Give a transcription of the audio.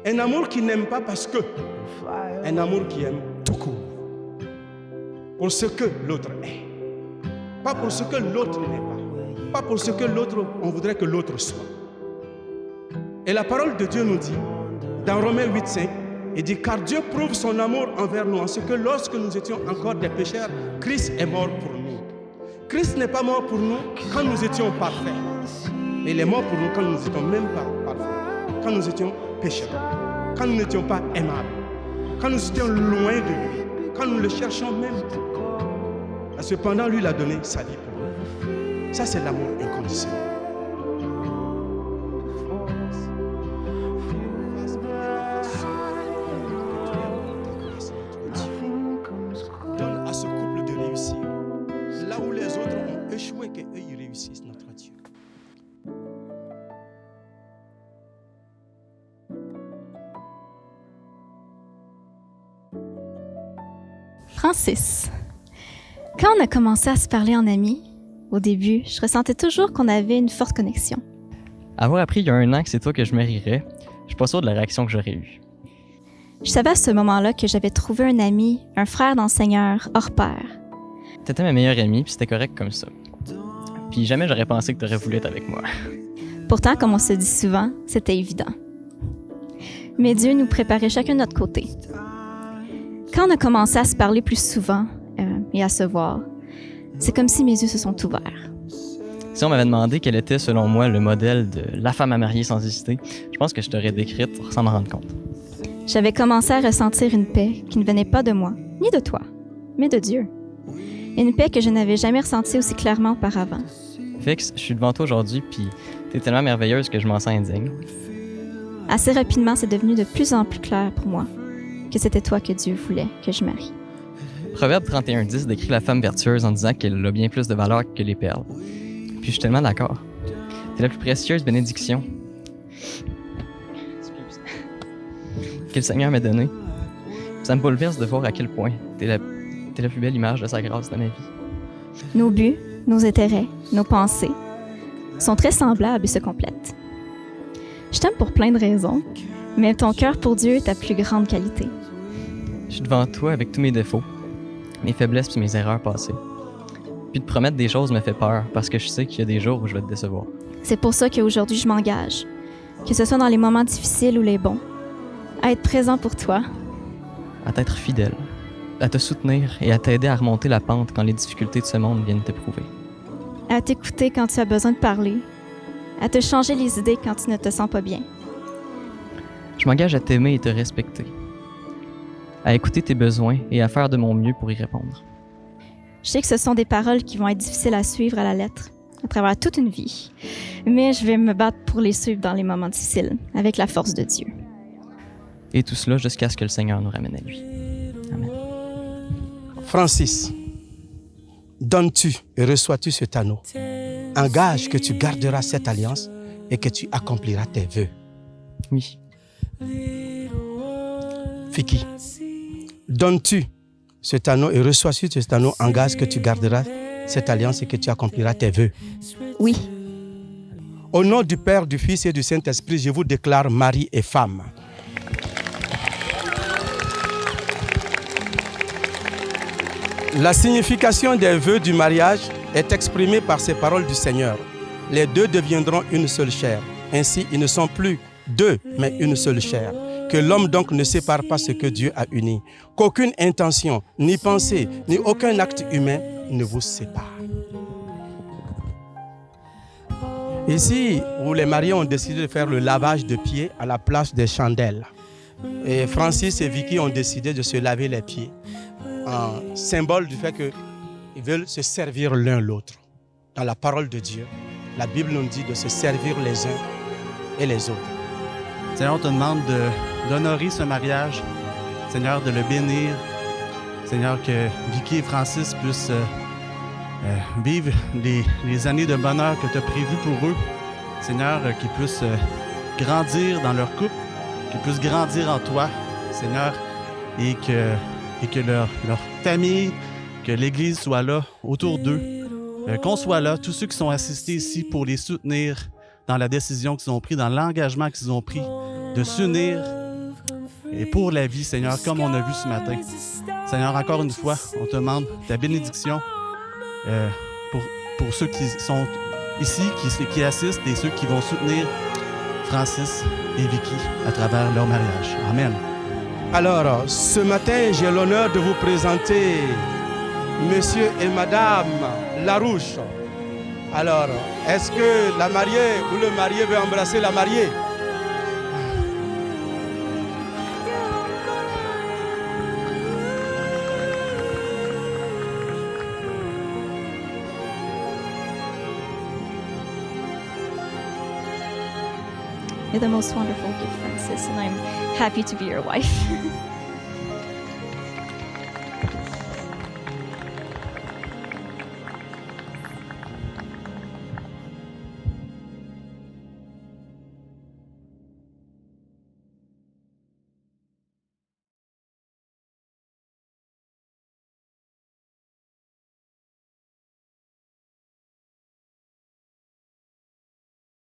Un amour qui n'aime pas parce que. Un amour qui aime tout court. Pour ce que l'autre est. Pas pour ce que l'autre n'est pas. Pas pour ce que l'autre, on voudrait que l'autre soit. Et la parole de Dieu nous dit, dans Romains 8:5, il dit, car Dieu prouve son amour envers nous en ce que lorsque nous étions encore des pécheurs, Christ est mort pour nous. Christ n'est pas mort pour nous quand nous étions parfaits. Mais il est mort pour nous quand nous n'étions même pas parfaits. Quand nous étions pécheurs. Quand nous n'étions pas aimables. Quand nous étions loin de lui. Quand nous ne le cherchions même pas. Cependant, lui, il a donné sa vie pour nous. Ça, c'est l'amour inconditionnel. Donne à ce couple de réussir. Là où les autres ont échoué, qu'eux, ils réussissent, notre Dieu. Francis, quand on a commencé à se parler en amis, au début, je ressentais toujours qu'on avait une forte connexion. Avoir appris il y a 1 an que c'est toi que je marierais, je suis pas sûr de la réaction que j'aurais eue. Je savais à ce moment-là que j'avais trouvé un ami, un frère dans le Seigneur, hors pair. T'étais ma meilleure amie, puis c'était correct comme ça. Puis jamais j'aurais pensé que t'aurais voulu être avec moi. Pourtant, comme on se dit souvent, c'était évident. Mais Dieu nous préparait chacun de notre côté. Quand on a commencé à se parler plus souvent et à se voir, c'est comme si mes yeux se sont ouverts. Si on m'avait demandé quel était, selon moi, le modèle de la femme à marier sans hésiter, je pense que je t'aurais décrite sans m'en rendre compte. J'avais commencé à ressentir une paix qui ne venait pas de moi, ni de toi, mais de Dieu. Une paix que je n'avais jamais ressentie aussi clairement auparavant. Fix, je suis devant toi aujourd'hui, puis t'es tellement merveilleuse que je m'en sens indigne. Assez rapidement, c'est devenu de plus en plus clair pour moi que c'était toi que Dieu voulait que je marie. Proverbe 31:10 décrit la femme vertueuse en disant qu'elle a bien plus de valeur que les perles. Puis je suis tellement d'accord. T'es la plus précieuse bénédiction que le Seigneur m'a donnée. Ça me bouleverse de voir à quel point t'es la plus belle image de sa grâce dans ma vie. Nos buts, nos intérêts, nos pensées sont très semblables et se complètent. Je t'aime pour plein de raisons, mais ton cœur pour Dieu est ta plus grande qualité. Je suis devant toi avec tous mes défauts, mes faiblesses puis mes erreurs passées. Puis de promettre des choses me fait peur parce que je sais qu'il y a des jours où je vais te décevoir. C'est pour ça qu'aujourd'hui je m'engage, que ce soit dans les moments difficiles ou les bons, à être présent pour toi, À t'être fidèle, à te soutenir et à t'aider à remonter la pente quand les difficultés de ce monde viennent t'éprouver. à t'écouter quand tu as besoin de parler, à te changer les idées quand tu ne te sens pas bien. Je m'engage à t'aimer et te respecter, à écouter tes besoins et à faire de mon mieux pour y répondre. Je sais que ce sont des paroles qui vont être difficiles à suivre à la lettre, à travers toute une vie, mais je vais me battre pour les suivre dans les moments difficiles, avec la force de Dieu. Et tout cela jusqu'à ce que le Seigneur nous ramène à lui. Amen. Francis, donnes-tu et reçois-tu cet anneau? Engage que tu garderas cette alliance et que tu accompliras tes vœux. Oui. Fiki, donnes-tu cet anneau et reçois-tu cet anneau? Engage que tu garderas cette alliance et que tu accompliras tes vœux. Oui, Au nom du Père, du Fils et du Saint-Esprit, je vous déclare mari et femme. La signification des vœux du mariage est exprimée par ces paroles du Seigneur. Les deux deviendront une seule chair. Ainsi, ils ne sont plus deux, mais une seule chair. Que l'homme donc ne sépare pas ce que Dieu a uni. Qu'aucune intention, ni pensée, ni aucun acte humain ne vous sépare. Ici, où les mariés ont décidé de faire le lavage de pieds à la place des chandelles. Et Francis et Vicky ont décidé de se laver les pieds. Un symbole du fait qu'ils veulent se servir l'un l'autre. Dans la parole de Dieu, la Bible nous dit de se servir les uns et les autres. Seigneur, on te demande d'honorer ce mariage. Seigneur, de le bénir. Seigneur, que Vicky et Francis puissent vivre les années de bonheur que tu as prévues pour eux. Seigneur, qu'ils puissent grandir dans leur couple, qu'ils puissent grandir en toi, Seigneur, et que leur famille, que l'Église soit là autour d'eux, qu'on soit là, tous ceux qui sont assistés ici pour les soutenir, dans la décision qu'ils ont prise, dans l'engagement qu'ils ont pris de s'unir et pour la vie, Seigneur, comme on a vu ce matin. Seigneur, encore une fois, on te demande ta bénédiction pour ceux qui sont ici, qui assistent et ceux qui vont soutenir Francis et Vicky à travers leur mariage. Amen. Alors, ce matin, j'ai l'honneur de vous présenter Monsieur et Madame Larouche. Alors, est-ce que la mariée ou le marié veut embrasser la mariée? You're the most wonderful gift, Francis, and I'm happy to be your wife.